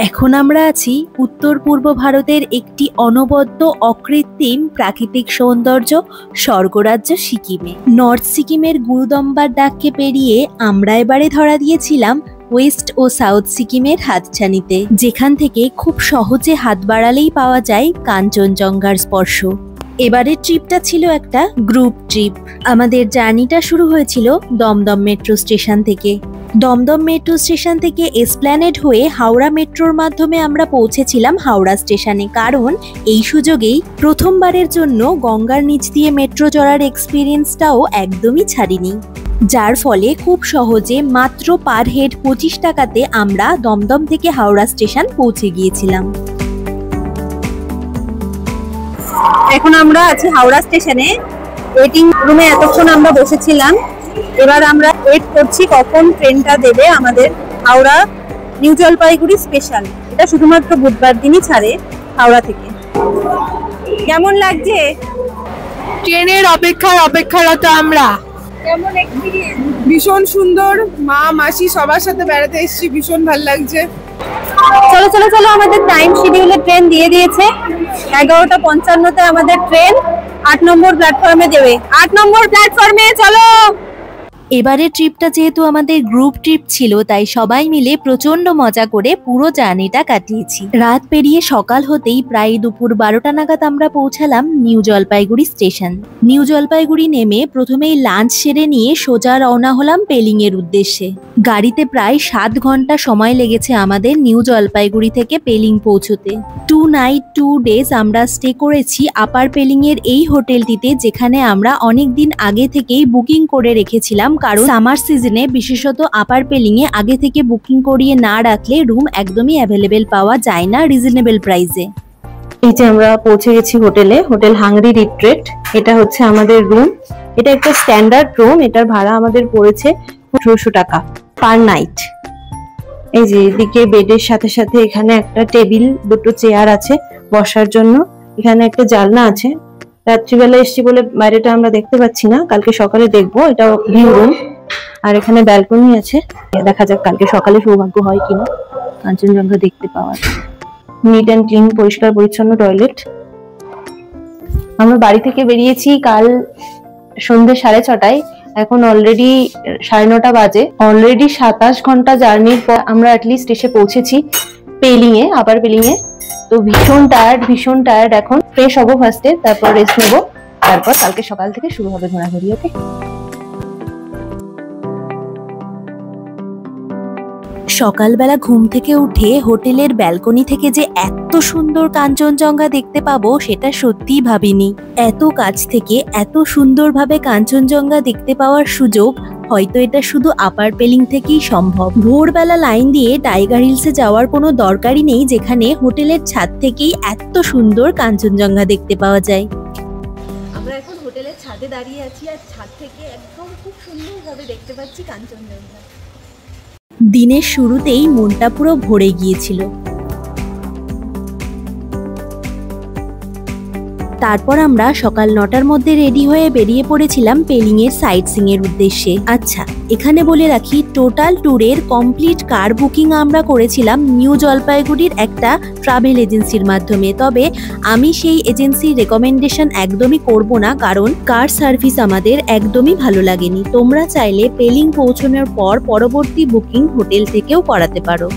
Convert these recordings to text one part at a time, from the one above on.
এখন আমরা আছি উত্তর পূর্ব ভারতের একটি অনবদ্য অকৃত্রিম প্রাকৃতিক সৌন্দর্য স্বর্গরাজ্য সিকিমে। নর্থ সিকিমের গুরুদম্বার ডাককে পেরিয়ে আমরা এবারে ধরা দিয়েছিলাম ওয়েস্ট ও সাউথ সিকিমের হাতছানিতে, যেখান থেকে খুব সহজে হাত বাড়ালেই পাওয়া যায় কাঞ্চনজঙ্ঘার স্পর্শ। এবারের ট্রিপটা ছিল একটা গ্রুপ ট্রিপ। আমাদের জার্নিটা শুরু হয়েছিল দমদম মেট্রো স্টেশন থেকে। দমদম মেট্রো স্টেশন থেকে এসপ্ল্যানেড হয়ে হাওড়া মেট্রোর মাধ্যমে আমরা পৌঁছেছিলাম হাওড়া স্টেশনে, কারণ এই সুযোগেই প্রথমবারের জন্য গঙ্গার নিচ দিয়ে মেট্রো চড়ার এক্সপিরিয়েন্সটাও একদমই ছাড়িনি, যার ফলে খুব সহজে মাত্র পার হেড 25 টাকাতে আমরা দমদম থেকে হাওড়া স্টেশন পৌঁছে গিয়েছিলাম। এখন আমরা আছি হাওড়া স্টেশনে। ওয়েটিং রুমে এতক্ষণ আমরা বসেছিলাম। এবার আমরা ওয়েট করছি কখন ট্রেনটা দেবে আমাদের হাওড়া নিউ জলপাইগুড়ি স্পেশাল। এটা শুধুমাত্র বুধবার দিনই ছাড়ে হাওড়া থেকে। কেমন লাগছে? ট্রেনের অপেক্ষারত আমরা। কেমন এক্সপেরিয়েন্স? ভীষণ সুন্দর, মা মাসি সবার সাথে বেড়াতে এসেছি, ভীষণ ভালো লাগছে। চলো চলো চলো, আমাদের টাইম শিডিউলে ট্রেন দিয়ে দিয়েছে। 11:55-তে আমাদের ট্রেন 8 নম্বর প্ল্যাটফর্মে দেবে। 8 নম্বর প্ল্যাটফর্মে চলো। এবারের ট্রিপটা যেহেতু আমাদের গ্রুপ ট্রিপ ছিল, তাই সবাই মিলে প্রচন্ড মজা করে পুরো জার্নিটা কাটিয়েছি। রাত পেরিয়ে সকাল হতেই প্রায় দুপুর 12টা নাগাদ আমরা পৌঁছালাম new Jalpaiguri station. New Jalpaiguri নেমে প্রথমেই লাঞ্চ সেরে নিয়ে সোজা রওনা হলাম পেলিং এর উদ্দেশ্যে। গাড়িতে প্রায় 7 ঘন্টা সময় লেগেছে আমাদের নিউ জলপাইগুড়ি থেকে পেলিং পৌঁছতে। 2 নাইট 2 ডেজ আমরা স্টে করেছি আপার পেলিং এর এই হোটেলটিতে, যেখানে আমরা অনেক দিন আগে থেকেই বুকিং করে রেখেছিলাম, কারণ সামার সিজনে বিশেষত আপার পেলিং এ আগে থেকে বুকিং করিয়ে না রাখলে রুম একদমই অ্যাভেলেবেল পাওয়া যায় না রিজনেবল প্রাইসে। এই যে আমরা পৌঁছে গেছি হোটেলে, হোটেল হাংরি রিট্রিট। এটা হচ্ছে আমাদের রুম। এটা একটা স্ট্যান্ডার্ড রুম। এটার ভাড়া আমাদের পড়েছে 1800 টাকা পার নাইট। এই যে এদিকে বেডের সাথে সাথে এখানে একটা টেবিল, 2টো চেয়ার আছে বসার জন্য। এখানে একটা জানলা আছে। রাত্রিবেলা এসছি বলে বাইরেটা আমরা দেখতে পাচ্ছি না, কালকে সকালে দেখবো। এটা ভিউ রুম। আর এখানে ব্যালকনি আছে। দেখা যাক কালকে সকালে সৌভাগ্য হয় কিনা কাঞ্চনজঙ্ঘা দেখতে পাওয়ার। নিট অ্যান্ড ক্লিন, পরিষ্কার পরিচ্ছন্ন টয়লেট। আমরা বাড়ি থেকে বেরিয়েছি কাল সন্ধ্যে 6:30টায়। এখন অলরেডি 9:30 বাজে। অলরেডি 27 ঘন্টা জার্নির পর আমরা অ্যাটলিস্ট এসে পৌঁছেছি পেলিং এ, আপার পেলিং এ। তো ভীষণ টায়ার্ড। এখন ফ্রেশ হবো ফার্স্টে, তারপর রেস্ট নেবো, তারপর কালকে সকাল থেকে শুরু হবে ঘোরাঘুরি। ওকে। সকালবেলা ঘুম থেকে উঠে হোটেলের ব্যালকনি থেকে যে এত সুন্দর কাঞ্চনজঙ্ঘা দেখতে পাবো সেটা সত্যিই ভাবিনি। এত কাছ থেকে এত সুন্দরভাবে কাঞ্চনজঙ্ঘা দেখতে পাওয়ার সুযোগ হয়তো এটা শুধু আপার পেলিং থেকেই সম্ভব। ভোরবেলা লাইন দিয়ে টাইগার হিলসে যাওয়ার কোনো দরকারই নেই, যেখানে হোটেলের ছাদ থেকেই এত সুন্দর কাঞ্চনজঙ্ঘা দেখতে পাওয়া যায়। আমরা এখন হোটেলের ছাদে দাঁড়িয়ে আছি, আর ছাদ থেকে একদম খুব সুন্দরভাবে দেখতে পাচ্ছি কাঞ্চনজঙ্ঘা। দিনের শুরুতেই মনটা পুরো ভরে গিয়েছিল। তারপর আমরা সকাল 9টার মধ্যে রেডি হয়ে বেরিয়ে পড়েছিলাম পেলিং এর সাইট সিং এর উদ্দেশ্যে। আচ্ছা, এখানে বলে রাখি, টোটাল ট্যুরের কমপ্লিট কার বুকিং আমরা করেছিলাম নিউ জলপাইগুড়ির একটা ট্রাভেল এজেন্সির মাধ্যমে। তবে আমি সেই এজেন্সির রেকমেন্ডেশন একদমই করব না, কারণ কার সার্ভিস আমাদের একদমই ভালো লাগেনি। তোমরা চাইলে পেলিং পৌঁছানোর পর পরবর্তী বুকিং হোটেল থেকেও করাতে পারো।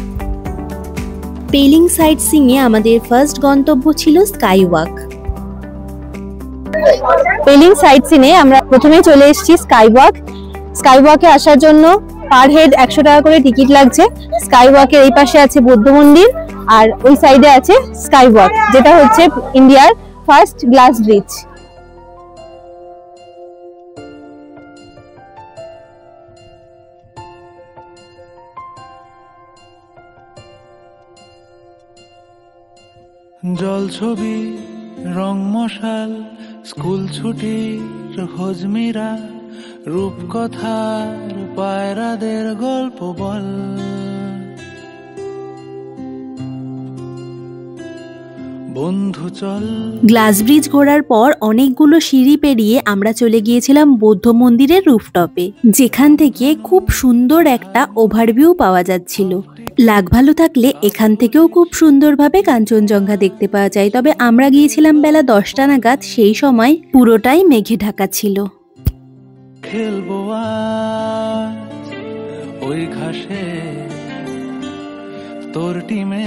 পেলিং সাইট সিং এ আমাদের ফার্স্ট গন্তব্য ছিল স্কাই ওয়াক। পেলিং সাইট সিনে আমরা প্রথমেই চলে এসেছি স্কাই ওয়াকে আসার জন্য পার হেড 100 টাকা করে টিকিট লাগছে। স্কাই ওয়াকের এই পাশে আছে বৌদ্ধ মন্দির, আর ওই সাইডে আছে স্কাই ওয়াক, যেটা হচ্ছে ইন্ডিয়ার ফার্স্ট গ্লাস ব্রিজ। জল ছবি, রং মশাল, স্কুল ছুটির হজমিরা, রূপকথার পায়রাদের গল্প বল। বন্ধু চল। গ্লাস ব্রিজ ঘোরার পর অনেকগুলো সিঁড়ি পেরিয়ে আমরা চলে গিয়েছিলাম বৌদ্ধ মন্দিরের রুফটপে, যেখান থেকে খুব সুন্দর একটা ওভারভিউ পাওয়া যাচ্ছিল। লাক ভালো থাকলে এখান থেকেও খুব সুন্দরভাবে কাঞ্চনজঙ্ঘা দেখতে পাওয়া যায়। তবে আমরা গিয়েছিলাম বেলা 10টা নাগাদ, সেই সময় পুরোটাই মেঘে ঢাকা ছিল। খেলবো আজ ওই ঘাসে তোর টিমে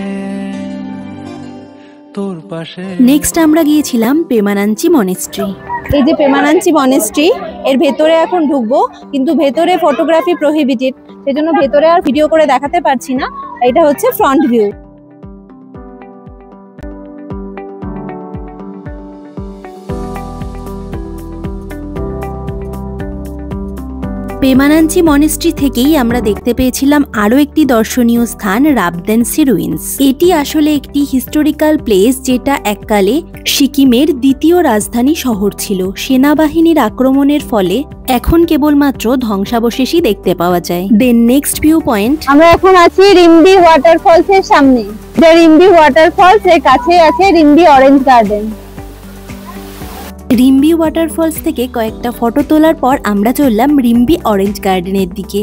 তোর পাশে। নেক্সট আমরা গিয়েছিলাম পেমানাঞ্চি মনেস্ট্রি। এই যে পেমানাঞ্চি মনেস্ট্রি, এর ভেতরে এখন ঢুকবো, কিন্তু ভেতরে ফটোগ্রাফি প্রহিবিটেড, সেজন্য ভেতরে আর ভিডিও করে দেখাতে পারছি না। এটা হচ্ছে ফ্রন্ট ভিউ। পেমানাঞ্চি মনেস্ট্রি থেকেই আমরা দেখতে পেয়েছিলাম আরো একটি দর্শনীয় স্থান, রাবদেনসি রুইন্স। এটি আসলে একটি হিস্টোরিক্যাল প্লেস, যেটা এককালে সিকিমের দ্বিতীয় রাজধানী শহর ছিল। সেনাবাহিনীর আক্রমণের ফলে এখন কেবলমাত্র ধ্বংসাবশেষই দেখতে পাওয়া যায়। দেন নেক্সট ভিউ পয়েন্ট, আমরা এখন আছি রিম্বি ওয়াটারফলস এর সামনে। যে রিম্বি ওয়াটারফলস এর কাছে আছে Rimbi orange garden. Rimbi waterfalls থেকে কয়েকটা ফটো তোলার পর আমরা চললাম রিম্বি অরেঞ্জ গার্ডেনের দিকে।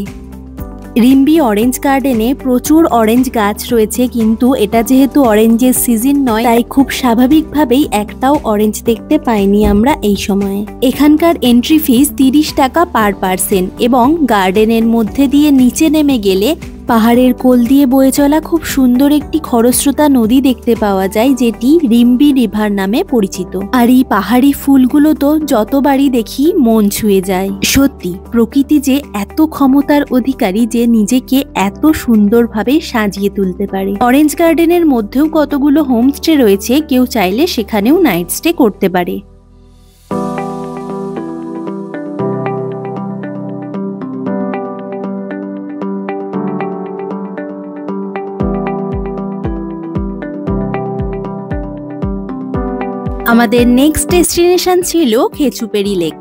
রিম্বি অরেঞ্জ গার্ডেনে প্রচুর অরেঞ্জ গাছ রয়েছে, কিন্তু এটা যেহেতু অরেঞ্জের সিজন নয়, তাই খুব স্বাভাবিকভাবেই একটাও অরেঞ্জ দেখতে পাইনি আমরা এই সময়ে। এখানকার এন্ট্রি ফিস 30 টাকা পার পার্সন, এবং গার্ডেনের মধ্যে দিয়ে নিচে নেমে গেলে পাহাড়ের কোল দিয়ে বয়ে চলা খুব সুন্দর একটি খরস্রোতা নদী দেখতে পাওয়া যায়, যেটি রিম্বি রিভার নামে পরিচিত। আর এই পাহাড়ি ফুলগুলো তো যতবারই দেখি মন ছুঁয়ে যায়। সত্যি প্রকৃতি যে এত ক্ষমতার অধিকারী যে নিজেকে এত সুন্দরভাবে সাজিয়ে তুলতে পারে। অরেঞ্জ গার্ডেনের মধ্যেও কতগুলো হোমস্টে রয়েছে, কেউ চাইলে সেখানেও নাইট স্টে করতে পারে। আমাদের নেক্সট ডেস্টিনেশন ছিল খেচুপেরি লেক।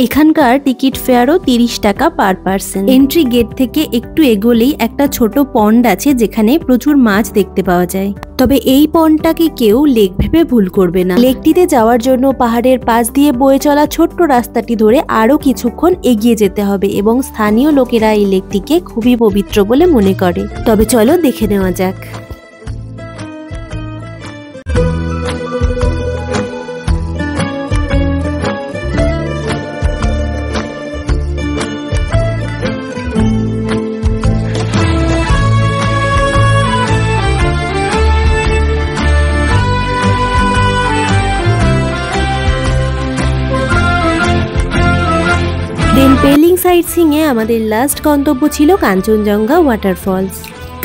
এখানকার টিকিট ফেয়ারও 30 টাকা পার পার্সন। এন্ট্রি গেট থেকে একটু এগোলেই একটা ছোট পন্ড আছে, যেখানে প্রচুর মাছ দেখতে পাওয়া যায়। তবে এই পন্ডটাকে কেউ লেক ভেবে ভুল করবে না। লেকটিতে যাওয়ার জন্য পাহাড়ের পাশ দিয়ে বয়ে চলা ছোট্ট রাস্তাটি ধরে আরো কিছুক্ষণ এগিয়ে যেতে হবে, এবং স্থানীয় লোকেরা এই লেকটিকে খুবই পবিত্র বলে মনে করে। তবে চলো দেখে নেওয়া যাক। দেন পেলিং সাইটসিং এ আমাদের লাস্ট গন্তব্য ছিল কাঞ্চনজঙ্ঘা ওয়াটারফলস।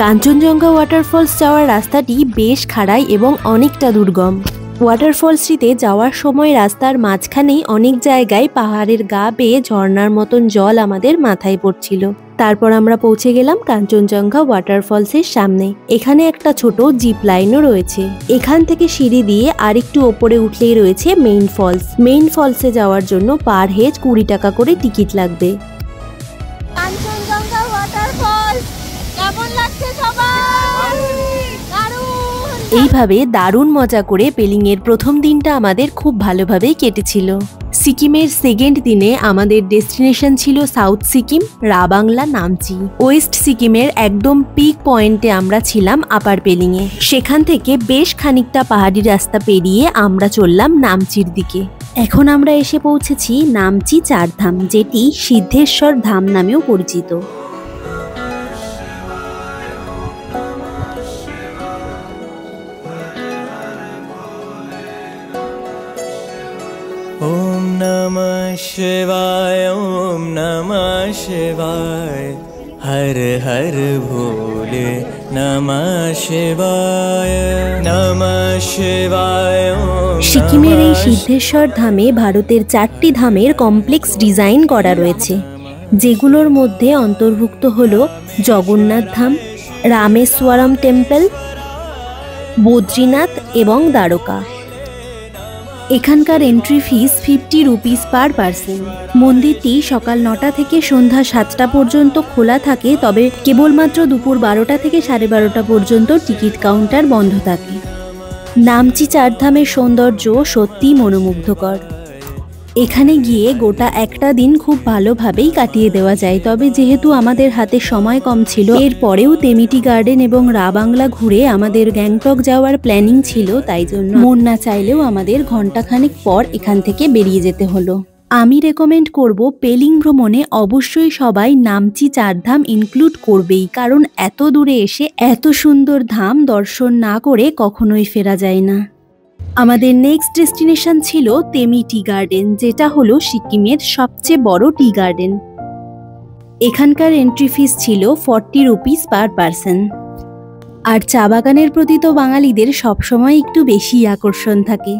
কাঞ্চনজঙ্ঘা ওয়াটারফলস যাওয়ার রাস্তাটি বেশ খাড়াই এবং অনেকটা দুর্গম। ওয়াটারফলসটিতে যাওয়ার সময় রাস্তার মাঝখানেই অনেক জায়গায় পাহাড়ের গা বেয়ে ঝর্ণার মতন জল আমাদের মাথায় পড়ছিল। তারপর আমরা পৌঁছে গেলাম কাঞ্চনজঙ্ঘা ওয়াটারফলসের সামনে। এখানে একটা ছোট জিপ লাইনও রয়েছে। এখান থেকে সিঁড়ি দিয়ে আরেকটু ওপরে উঠলেই রয়েছে মেইন ফলস। মেইন ফলসে যাওয়ার জন্য পার হেড 20 টাকা করে টিকিট লাগবে। কাঞ্চনজঙ্ঘা ওয়াটারফলস কেমন লাগছে সবার? এইভাবে দারুণ মজা করে পেলিং এর প্রথম দিনটা আমাদের খুব ভালোভাবেই কেটেছিল। সিকিমের সেকেন্ড দিনে আমাদের ডেস্টিনেশন ছিল সাউথ সিকিম, রাবাংলা, নামচি। ওয়েস্ট সিকিমের একদম পিক পয়েন্টে আমরা ছিলাম আপার পেলিং এ। সেখান থেকে বেশ খানিকটা পাহাড়ি রাস্তা পেরিয়ে আমরা চললাম নামচির দিকে। এখন আমরা এসে পৌঁছেছি নামচি চারধাম, যেটি সিদ্ধেশ্বর ধাম নামেও পরিচিত। ओम नमः शिवाय, ओम नमः शिवाय, हर हर भोले नमः शिवाय, नमः शिवाय। সিকিমের এই সিদ্ধেশ্বর ধামে ভারতের 4টি ধামের কমপ্লেক্স ডিজাইন করা রয়েছে, যেগুলোর মধ্যে অন্তর্ভুক্ত হল জগন্নাথ ধাম, রামেশ্বরম টেম্পল, বদ্রীনাথ এবং দ্বারকা। এখানকার entry fees 50 rupees per person. মন্দিরটি সকাল 9টা থেকে সন্ধ্যা 7টা পর্যন্ত খোলা থাকে, তবে কেবলমাত্র দুপুর 12টা থেকে 12:30 পর্যন্ত টিকিট কাউন্টার বন্ধ থাকে। নামচি চারধামের সৌন্দর্য সত্যিই মনোমুগ্ধকর। এখানে গিয়ে গোটা একটা দিন খুব ভালোভাবেই কাটিয়ে দেওয়া যায়, তবে যেহেতু আমাদের হাতে সময় কম ছিল, এরপরেও তেমিটি গার্ডেন এবং রা বাংলা ঘুরে আমাদের গ্যাংটক যাওয়ার প্ল্যানিং ছিল, তাই জন্য মন না চাইলেও আমাদের ঘন্টাখানেক পর এখান থেকে বেরিয়ে যেতে হলো। আমি রেকমেন্ড করব পেলিং ভ্রমণে অবশ্যই সবাই নামচি চারধাম ইনক্লুড করবেই, কারণ এত দূরে এসে এত সুন্দর ধাম দর্শন না করে কখনোই ফেরা যায় না। আমাদের নেক্সট ডেস্টিনেশন ছিল তেমি টি গার্ডেন, যেটা হলো সিকিমের সবচেয়ে বড় টি গার্ডেন। এখানকার এন্ট্রি ফিস ছিল 40 রুপিস পার পারসন। আর চা বাগানের প্রতি তো বাঙালিদের সবসময় একটু বেশি আকর্ষণ থাকে।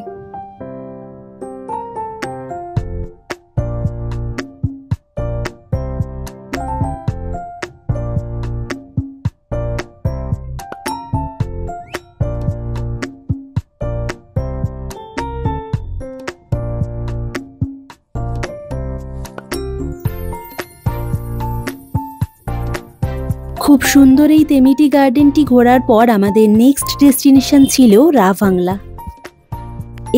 খুব সুন্দর এই তেমিটি গার্ডেনটি ঘোরার পর আমাদের নেক্সট ডেস্টিনেশন ছিল রা বাংলা।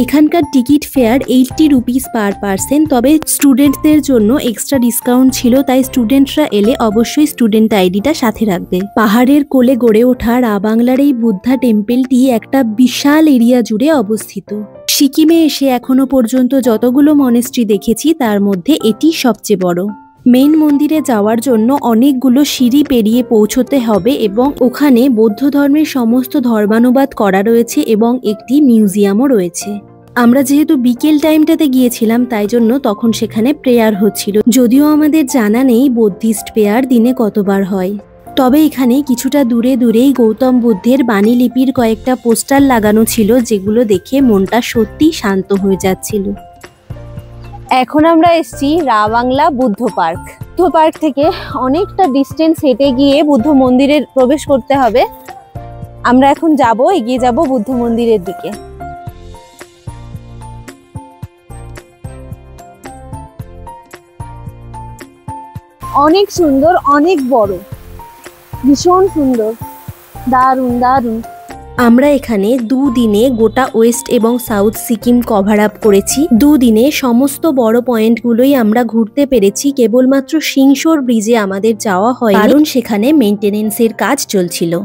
এখানকার ticket fair 80 rupees per person, তবে স্টুডেন্টদের জন্য এক্সট্রা ডিসকাউন্ট ছিল, তাই স্টুডেন্টরা এলে অবশ্যই স্টুডেন্ট আইডিটা সাথে রাখবে। পাহাড়ের কোলে গড়ে ওঠা রা বাংলার এই বুদ্ধা টেম্পলটি একটা বিশাল এরিয়া জুড়ে অবস্থিত। সিকিমে এসে এখনো পর্যন্ত যতগুলো মনেস্ট্রি দেখেছি তার মধ্যে এটি সবচেয়ে বড়। মেইন মন্দিরে যাওয়ার জন্য অনেকগুলো সিঁড়ি পেরিয়ে পৌঁছতে হবে এবং ওখানে বৌদ্ধ ধর্মের সমস্ত ধর্মানুবাদ করা রয়েছে এবং একটি মিউজিয়ামও রয়েছে। আমরা যেহেতু বিকেল টাইমটাতে গিয়েছিলাম তাই জন্য তখন সেখানে প্রেয়ার হচ্ছিল, যদিও আমাদের জানা নেই বুদ্ধিস্ট প্রেয়ার দিনে কতবার হয়। তবে এখানে কিছুটা দূরে দূরেই গৌতম বুদ্ধের বাণী লিপির কয়েকটা পোস্টার লাগানো ছিল, যেগুলো দেখে মনটা সত্যি শান্ত হয়ে যাচ্ছিল। এখন আমরা এসেছি রা বাংলা বুদ্ধ পার্ক। বুদ্ধ পার্ক থেকে অনেকটা ডিস্টেন্স হেঁটে গিয়ে বুদ্ধ মন্দিরে প্রবেশ করতে হবে। আমরা এখন এগিয়ে যাব বুদ্ধ মন্দিরের দিকে। অনেক সুন্দর, অনেক বড়, ভীষণ সুন্দর, দারুণ দারুণ। আমরা এখানে দুদিনে গোটা ওয়েস্ট এবং সাউথ সিকিম কভার আপ করেছি। দুদিনে সমস্ত বড় পয়েন্টগুলোই আমরা ঘুরতে পেরেছি। কেবলমাত্র সিংশোর ব্রিজে আমাদের যাওয়া হয়, কারণ সেখানে মেইনটেনেন্সের কাজ চলছিল।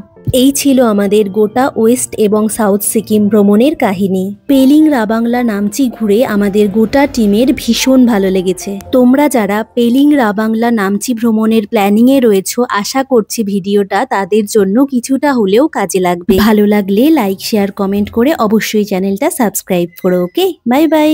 এই ছিল আমাদের গোটা ওয়েস্ট এবং সাউথ সিকিম ভ্রমণের কাহিনী। পেলিং রা বাংলা নামচি ঘুরে আমাদের গোটা টিমের ভীষণ ভালো লেগেছে। তোমরা যারা পেলিং রা বাংলা নামচি ভ্রমণের প্ল্যানিং এ রয়েছো, আশা করছি ভিডিওটা তাদের জন্য কিছুটা হলেও কাজে লাগবে। ভালো লাগলে লাইক, শেয়ার, কমেন্ট করে অবশ্যই চ্যানেলটা সাবস্ক্রাইব করো। ওকে, বাই বাই।